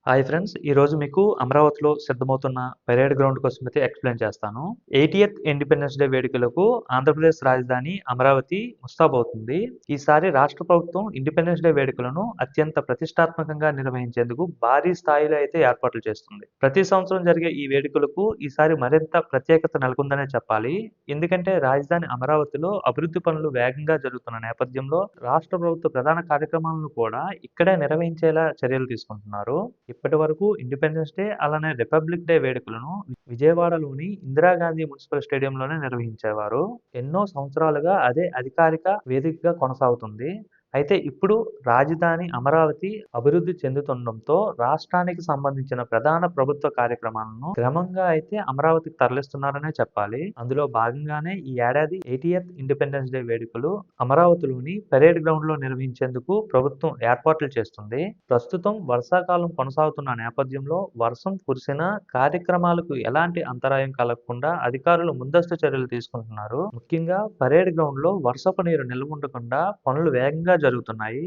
Hi friends. ఈరోజు మీకు అమరావతిలో సిద్ధమవుతున్న పెరేడ్ గ్రౌండ్ కోసం అయితే ఎక్స్‌ప్లెయిన్ చేస్తాను. 80థ్ ఇండిపెండెన్స్ డే వేడుకలకు ఆంధ్రప్రదేశ్ రాజధాని అమరావతి ముస్తాబవుతుంది. ఈసారి రాష్ట్ర ప్రభుత్వం ఇండిపెండెన్స్ డే వేడుకలను అత్యంత ప్రతిష్టాత్మకంగా నిర్వహించేందుకు భారీ స్థాయిలో అయితే ఏర్పాట్లు చేస్తుంది. ప్రతి సంవత్సరం జరిగే ఈ వేడుకలకు ఈసారి మరింత ప్రత్యేకత నెలకొందనే చెప్పాలి. ఎందుకంటే రాజధాని అమరావతిలో అభివృద్ధి పనులు వేగంగా జరుగుతున్న నేపథ్యంలో రాష్ట్ర ప్రభుత్వ ప్రధాన కార్యక్రమాలను కూడా ఇక్కడే నిర్వహించేలా చర్యలు తీసుకుంటున్నారు. ఇప్పటివరకు ఇండిపెండెన్స్ డే అలానే రిపబ్లిక్ డే వేడుకలను విజయవాడలోని ఇందిరాగాంధీ మున్సిపల్ స్టేడియంలోనే నిర్వహించేవారు. ఎన్నో సంవత్సరాలుగా అదే అధికారిక వేదికగా కొనసాగుతుంది. అయితే ఇప్పుడు రాజధాని అమరావతి అభివృద్ధి చెందుతుండటంతో రాష్ట్రానికి సంబంధించిన ప్రధాన ప్రభుత్వ కార్యక్రమాలను క్రమంగా అయితే అమరావతికి తరలిస్తున్నారనే చెప్పాలి. అందులో భాగంగానే ఈ ఏడాది 80థ్ ఇండిపెండెన్స్ డే వేడుకలు అమరావతిలోని పరేడ్ గ్రౌండ్ లో నిర్వహించేందుకు ప్రభుత్వం ఏర్పాట్లు చేస్తుంది. ప్రస్తుతం వర్షాకాలం కొనసాగుతున్న నేపథ్యంలో వర్షం కురిసినా కార్యక్రమాలకు ఎలాంటి అంతరాయం కలగకుండా అధికారులు ముందస్తు చర్యలు తీసుకుంటున్నారు. ముఖ్యంగా పరేడ్ గ్రౌండ్ లో వర్షపు నీరు నిల్వ ఉండకుండా పనులు వేగంగా జరుగుతున్నాయి.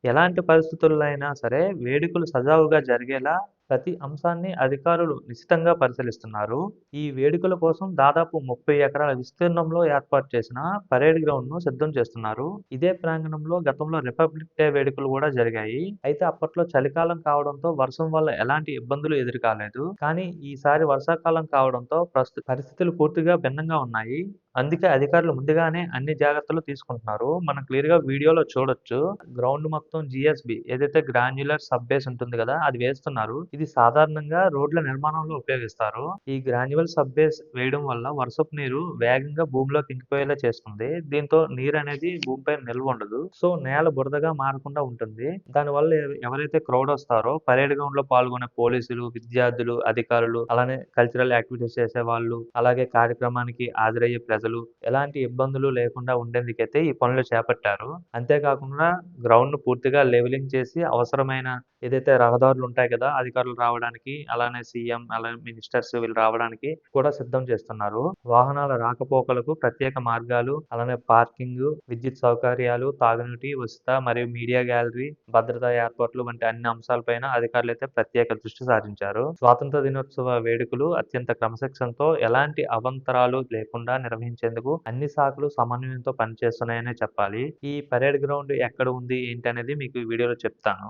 ఎలాంటి పరిస్థితుల్లో అయినా సరే వేడుకలు సజావుగా జరిగేలా ప్రతి అంశాన్ని అధికారులు నిశితంగా పరిశీలిస్తున్నారు. ఈ వేడుకల కోసం దాదాపు 30 ఎకరాల విస్తీర్ణంలో ఏర్పాటు చేసిన పరేడ్ గ్రౌండ్ ను సిద్ధం చేస్తున్నారు. ఇదే ప్రాంగణంలో గతంలో రిపబ్లిక్ డే వేడుకలు కూడా జరిగాయి. అయితే అప్పట్లో చలికాలం కావడంతో వర్షం వల్ల ఎలాంటి ఇబ్బందులు ఎదురుకాలేదు. కానీ ఈసారి వర్షాకాలం కావడంతో పరిస్థితులు పూర్తిగా భిన్నంగా ఉన్నాయి. అందుకే అధికారులు ముందుగానే అన్ని జాగ్రత్తలు తీసుకుంటున్నారు. మనం క్లియర్ గా వీడియోలో చూడొచ్చు. గ్రౌండ్ మొత్తం జిఎస్బి ఏదైతే గ్రాన్యులర్ సబ్ బేస్ ఉంటుంది కదా, అది వేస్తున్నారు. ఇది సాధారణంగా రోడ్ల నిర్మాణంలో ఉపయోగిస్తారు. ఈ గ్రాన్యువల్ సబ్ బేస్ వేయడం వల్ల వర్షపు నీరు వేగంగా భూమిలోకి ఇంకిపోయేలా చేస్తుంది. దీంతో నీరు అనేది భూమిపై నిల్వ ఉండదు. సో నేల బురదగా మారకుండా ఉంటుంది. దానివల్ల ఎవరైతే క్రౌడ్ వస్తారో పరేడ్ గ్రౌండ్ లో పాల్గొనే పోలీసులు, విద్యార్థులు, అధికారులు, అలానే కల్చరల్ యాక్టివిటీస్ చేసే వాళ్ళు, అలాగే కార్యక్రమానికి హాజరయ్యే ప్రజలు ఎలాంటి ఇబ్బందులు లేకుండా ఉండేందుకైతే ఈ పనులు చేపట్టారు. అంతేకాకుండా గ్రౌండ్ ను పూర్తిగా లెవెలింగ్ చేసి అవసరమైన ఏదైతే రహదారులు ఉంటాయి కదా, అధికారులు రావడానికి, అలానే సీఎం, అలానే మినిస్టర్స్ వీళ్ళు రావడానికి కూడా సిద్ధం చేస్తున్నారు. వాహనాల రాకపోకలకు ప్రత్యేక మార్గాలు, అలానే పార్కింగ్, విద్యుత్ సౌకర్యాలు, తాగునీటి వసత మరియు మీడియా గ్యాలరీ, భద్రతా ఏర్పాట్లు వంటి అన్ని అంశాలపైన అధికారులు అయితే ప్రత్యేక దృష్టి సారించారు. స్వాతంత్ర దినోత్సవ వేడుకలు అత్యంత క్రమశిక్షణతో ఎలాంటి అవంతరాలు లేకుండా నిర్వహించేందుకు అన్ని శాఖలు సమన్వయంతో పనిచేస్తున్నాయనే చెప్పాలి. ఈ పరేడ్ గ్రౌండ్ ఎక్కడ ఉంది ఏంటి అనేది మీకు ఈ వీడియోలో చెప్తాను.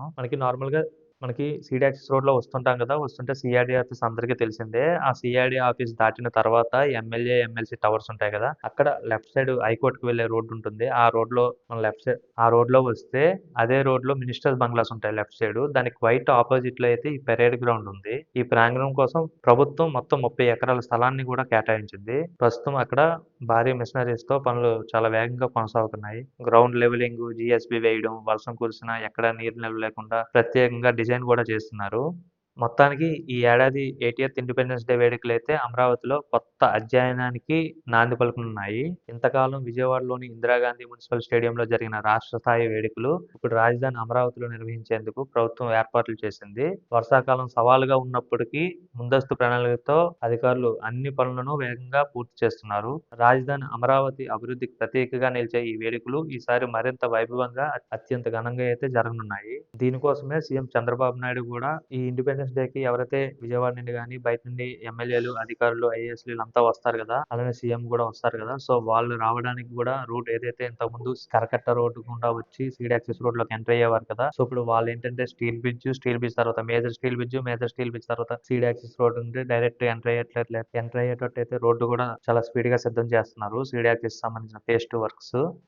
మనకి సీడీ యాక్సెస్ రోడ్ లో వస్తుంటాం కదా, వస్తుంటే సిఆర్డీ ఆఫీస్ అందరికీ తెలిసిందే. ఆ సిఆర్డీ ఆఫీస్ దాటిన తర్వాత ఎమ్మెల్యే, ఎమ్మెల్సీ టవర్స్ ఉంటాయి కదా, అక్కడ లెఫ్ట్ సైడ్ హైకోర్టుకు వెళ్లే రోడ్డు ఉంటుంది. ఆ రోడ్ లో మన లెఫ్ట్ సైడ్ ఆ రోడ్ లో వస్తే అదే రోడ్ లో మినిస్టర్స్ బంగ్లాస్ ఉంటాయి లెఫ్ట్ సైడ్. దానికి క్వైట్ ఆపోజిట్ లో అయితే ఈ పెరేడ్ గ్రౌండ్ ఉంది. ఈ ప్రాంగణం కోసం ప్రభుత్వం మొత్తం 30 ఎకరాల స్థలాన్ని కూడా కేటాయించింది. ప్రస్తుతం అక్కడ భారీ మిషనరీస్ తో పనులు చాలా వేగంగా కొనసాగుతున్నాయి. గ్రౌండ్ లెవెలింగ్, జిఎస్బి వేయడం, వర్షం కురిసినా ఎక్కడ నీరు నిల్వ లేకుండా ప్రత్యేకంగా డిజైన్ కూడా చేస్తున్నారు. మొత్తానికి ఈ ఏడాది 80థ్ ఇండిపెండెన్స్ డే వేడుకలైతే అమరావతిలో కొత్త అధ్యాయానికి నాంది పలుకనున్నాయి. ఇంతకాలం విజయవాడలోని ఇందిరాగాంధీ మున్సిపల్ స్టేడియంలో జరిగిన రాష్ట్ర స్థాయి వేడుకలు ఇప్పుడు రాజధాని అమరావతిలో నిర్వహించేందుకు ప్రభుత్వం ఏర్పాట్లు చేసింది. వర్షాకాలం సవాలుగా ఉన్నప్పటికీ ముందస్తు ప్రణాళికతో అధికారులు అన్ని పనులను వేగంగా పూర్తి చేస్తున్నారు. రాజధాని అమరావతి అభివృద్ధికి ప్రతీకగా నిలిచే ఈ వేడుకలు ఈసారి మరింత వైభవంగా, అత్యంత ఘనంగా అయితే జరగనున్నాయి. దీనికోసమే సీఎం చంద్రబాబు నాయుడు కూడా ఈ ఇండిపెండెన్స్ డేకి ఎవరైతే విజయవాడ నుండి కానీ బయట నుండి ఎమ్మెల్యేలు, అధికారులు, ఐఏఎస్లు వీళ్ళంతా వస్తారు కదా, అలానే సీఎం కూడా వస్తారు కదా, సో వాళ్ళు రావడానికి కూడా రూట్ ఏదైతే ఇంతకుముందు కరకట్ట రోడ్డు గుండా వచ్చి సీడీ యాక్సెస్ రోడ్ లోకి ఎంటర్ అయ్యేవారు కదా, సో ఇప్పుడు వాళ్ళు ఏంటంటే స్టీల్ బ్రిడ్జ్ తర్వాత మేజర్ స్టీల్ బ్రిడ్జ్ తర్వాత సీడీ యాక్సెస్ రోడ్ ఉంది. డైరెక్ట్ ఎంటర్ అయ్యేటట్టు అయితే రోడ్డు కూడా చాలా స్పీడ్ గా సిద్ధం చేస్తున్నారు. సీడీ యాక్సెస్ సంబంధించిన ఫేజ్ 2 వర్క్స్.